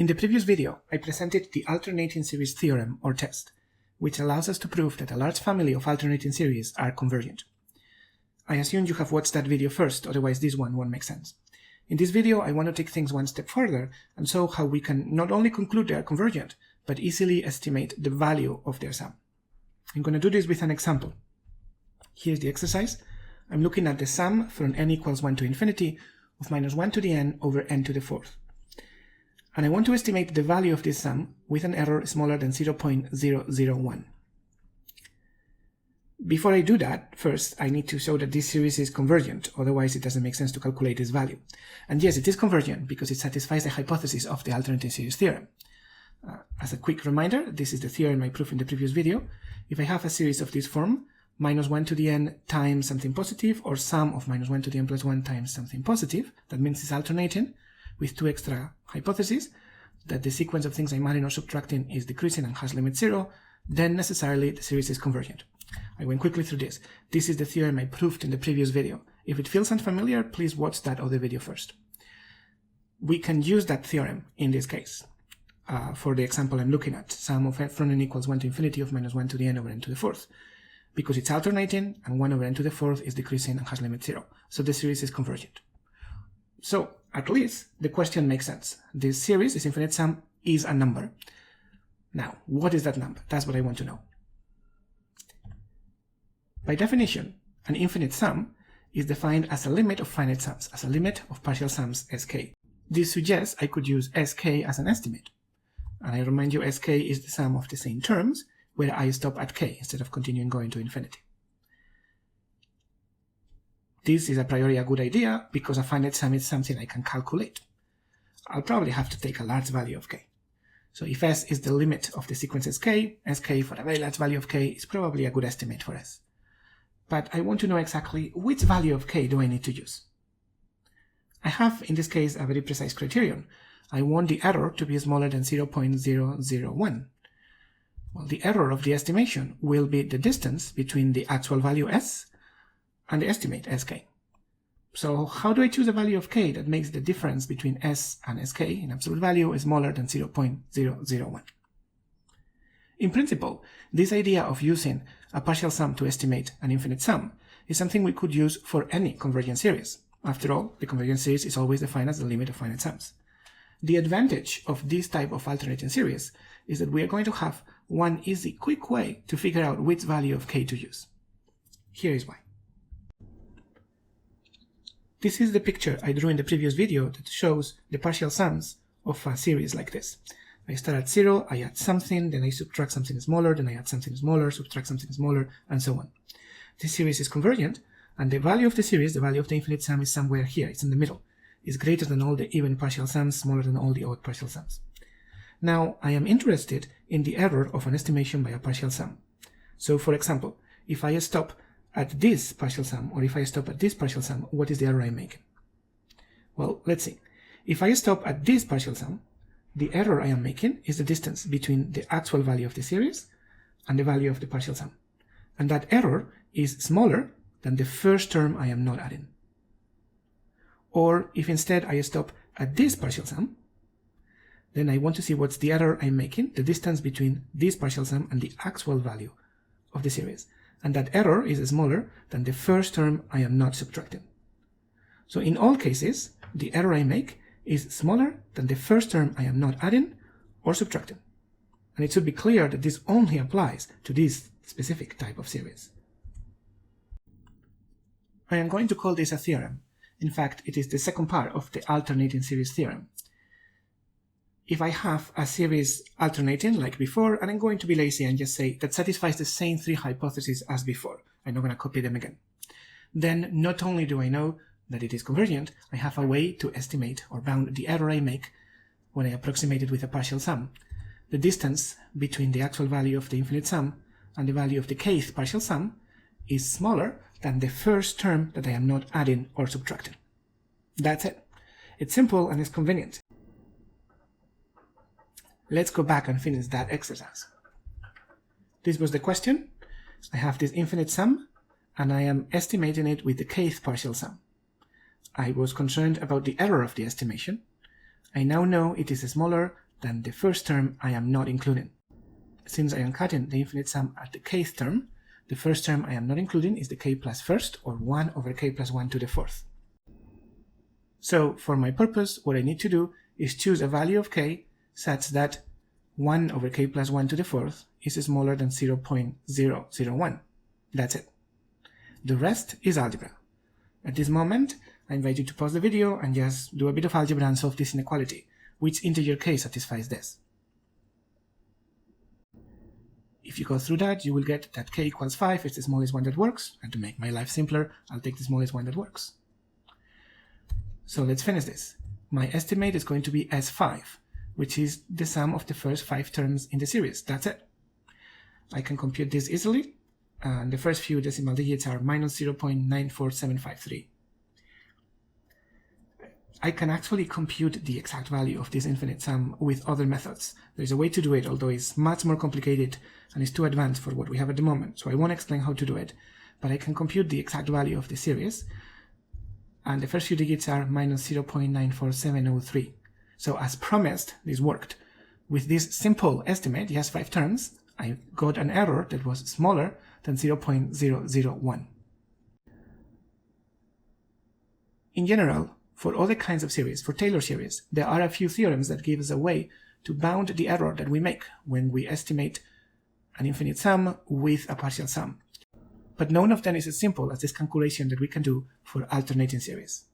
In the previous video, I presented the alternating series theorem or test, which allows us to prove that a large family of alternating series are convergent. I assume you have watched that video first, otherwise this one won't make sense. In this video, I want to take things one step further and show how we can not only conclude they are convergent, but easily estimate the value of their sum. I'm going to do this with an example. Here's the exercise. I'm looking at the sum from n equals 1 to infinity of -1 to the n over n to the fourth. And I want to estimate the value of this sum with an error smaller than 0.001. Before I do that, first I need to show that this series is convergent, otherwise it doesn't make sense to calculate this value. And yes, it is convergent because it satisfies the hypothesis of the alternating series theorem. As a quick reminder, this is the theorem I proved in the previous video. If I have a series of this form, -1 to the n times something positive, or sum of -1 to the n plus 1 times something positive, that means it's alternating, with two extra hypotheses, that the sequence of things I'm adding or subtracting is decreasing and has limit 0, then necessarily the series is convergent. I went quickly through this. This is the theorem I proved in the previous video. If it feels unfamiliar, please watch that other video first. We can use that theorem in this case. For the example I'm looking at, sum of f from n equals 1 to infinity of -1 to the n over n to the fourth. Because it's alternating and 1 over n to the fourth is decreasing and has limit 0. So the series is convergent. So, at least, the question makes sense. This series, this infinite sum, is a number. Now, what is that number? That's what I want to know. By definition, an infinite sum is defined as a limit of finite sums, as a limit of partial sums sk. This suggests I could use sk as an estimate. And I remind you, sk is the sum of the same terms, where I stop at k instead of continuing going to infinity. This is a priori a good idea because a finite sum is something I can calculate. I'll probably have to take a large value of k. So if s is the limit of the sequence sk for a very large value of k is probably a good estimate for s. But I want to know exactly which value of k do I need to use. I have, in this case, a very precise criterion. I want the error to be smaller than 0.001. Well, the error of the estimation will be the distance between the actual value s and the estimate sk. So how do I choose a value of k that makes the difference between s and sk in absolute value smaller than 0.001? In principle, this idea of using a partial sum to estimate an infinite sum is something we could use for any convergent series. After all, the convergent series is always defined as the limit of finite sums. The advantage of this type of alternating series is that we are going to have one easy, quick way to figure out which value of k to use. Here is why. This is the picture I drew in the previous video that shows the partial sums of a series like this. I start at 0, I add something, then I subtract something smaller, then I add something smaller, subtract something smaller, and so on. This series is convergent, and the value of the series, the value of the infinite sum, is somewhere here, it's in the middle. It's greater than all the even partial sums, smaller than all the odd partial sums. Now, I am interested in the error of an estimation by a partial sum. So, for example, if I stop at this partial sum, or if I stop at this partial sum, what is the error I'm making? Well, let's see. If I stop at this partial sum, the error I am making is the distance between the actual value of the series and the value of the partial sum. And that error is smaller than the first term I am not adding. Or if instead I stop at this partial sum, then I want to see what's the error I'm making, the distance between this partial sum and the actual value of the series. And that error is smaller than the first term I am not subtracting. So in all cases, the error I make is smaller than the first term I am not adding or subtracting. And it should be clear that this only applies to this specific type of series. I am going to call this a theorem. In fact, it is the second part of the alternating series theorem. If I have a series alternating like before, and I'm going to be lazy and just say that satisfies the same three hypotheses as before, I'm not going to copy them again, then not only do I know that it is convergent, I have a way to estimate or bound the error I make when I approximate it with a partial sum. The distance between the actual value of the infinite sum and the value of the kth partial sum is smaller than the first term that I am not adding or subtracting. That's it. It's simple and it's convenient. Let's go back and finish that exercise. This was the question. I have this infinite sum, and I am estimating it with the kth partial sum. I was concerned about the error of the estimation. I now know it is smaller then the first term I am not including. Since I am cutting the infinite sum at the kth term, the first term I am not including is the k plus first, or 1 over k plus 1 to the fourth. So for my purpose, what I need to do is choose a value of k such that 1 over k plus 1 to the fourth is smaller than 0.001. That's it. The rest is algebra. At this moment, I invite you to pause the video and just do a bit of algebra and solve this inequality. Which integer k satisfies this? If you go through that, you will get that k equals 5 is the smallest one that works, and to make my life simpler, I'll take the smallest one that works. So let's finish this. My estimate is going to be S5, which is the sum of the first 5 terms in the series. That's it. I can compute this easily, and the first few decimal digits are minus 0.94753. I can actually compute the exact value of this infinite sum with other methods. There's a way to do it, although it's much more complicated and it's too advanced for what we have at the moment, so I won't explain how to do it, but I can compute the exact value of the series, and the first few digits are minus 0.94703. So as promised, this worked. With this simple estimate, it has 5 terms, I got an error that was smaller than 0.001. In general, for other kinds of series, for Taylor series, there are a few theorems that give us a way to bound the error that we make when we estimate an infinite sum with a partial sum. But none of them is as simple as this calculation that we can do for alternating series.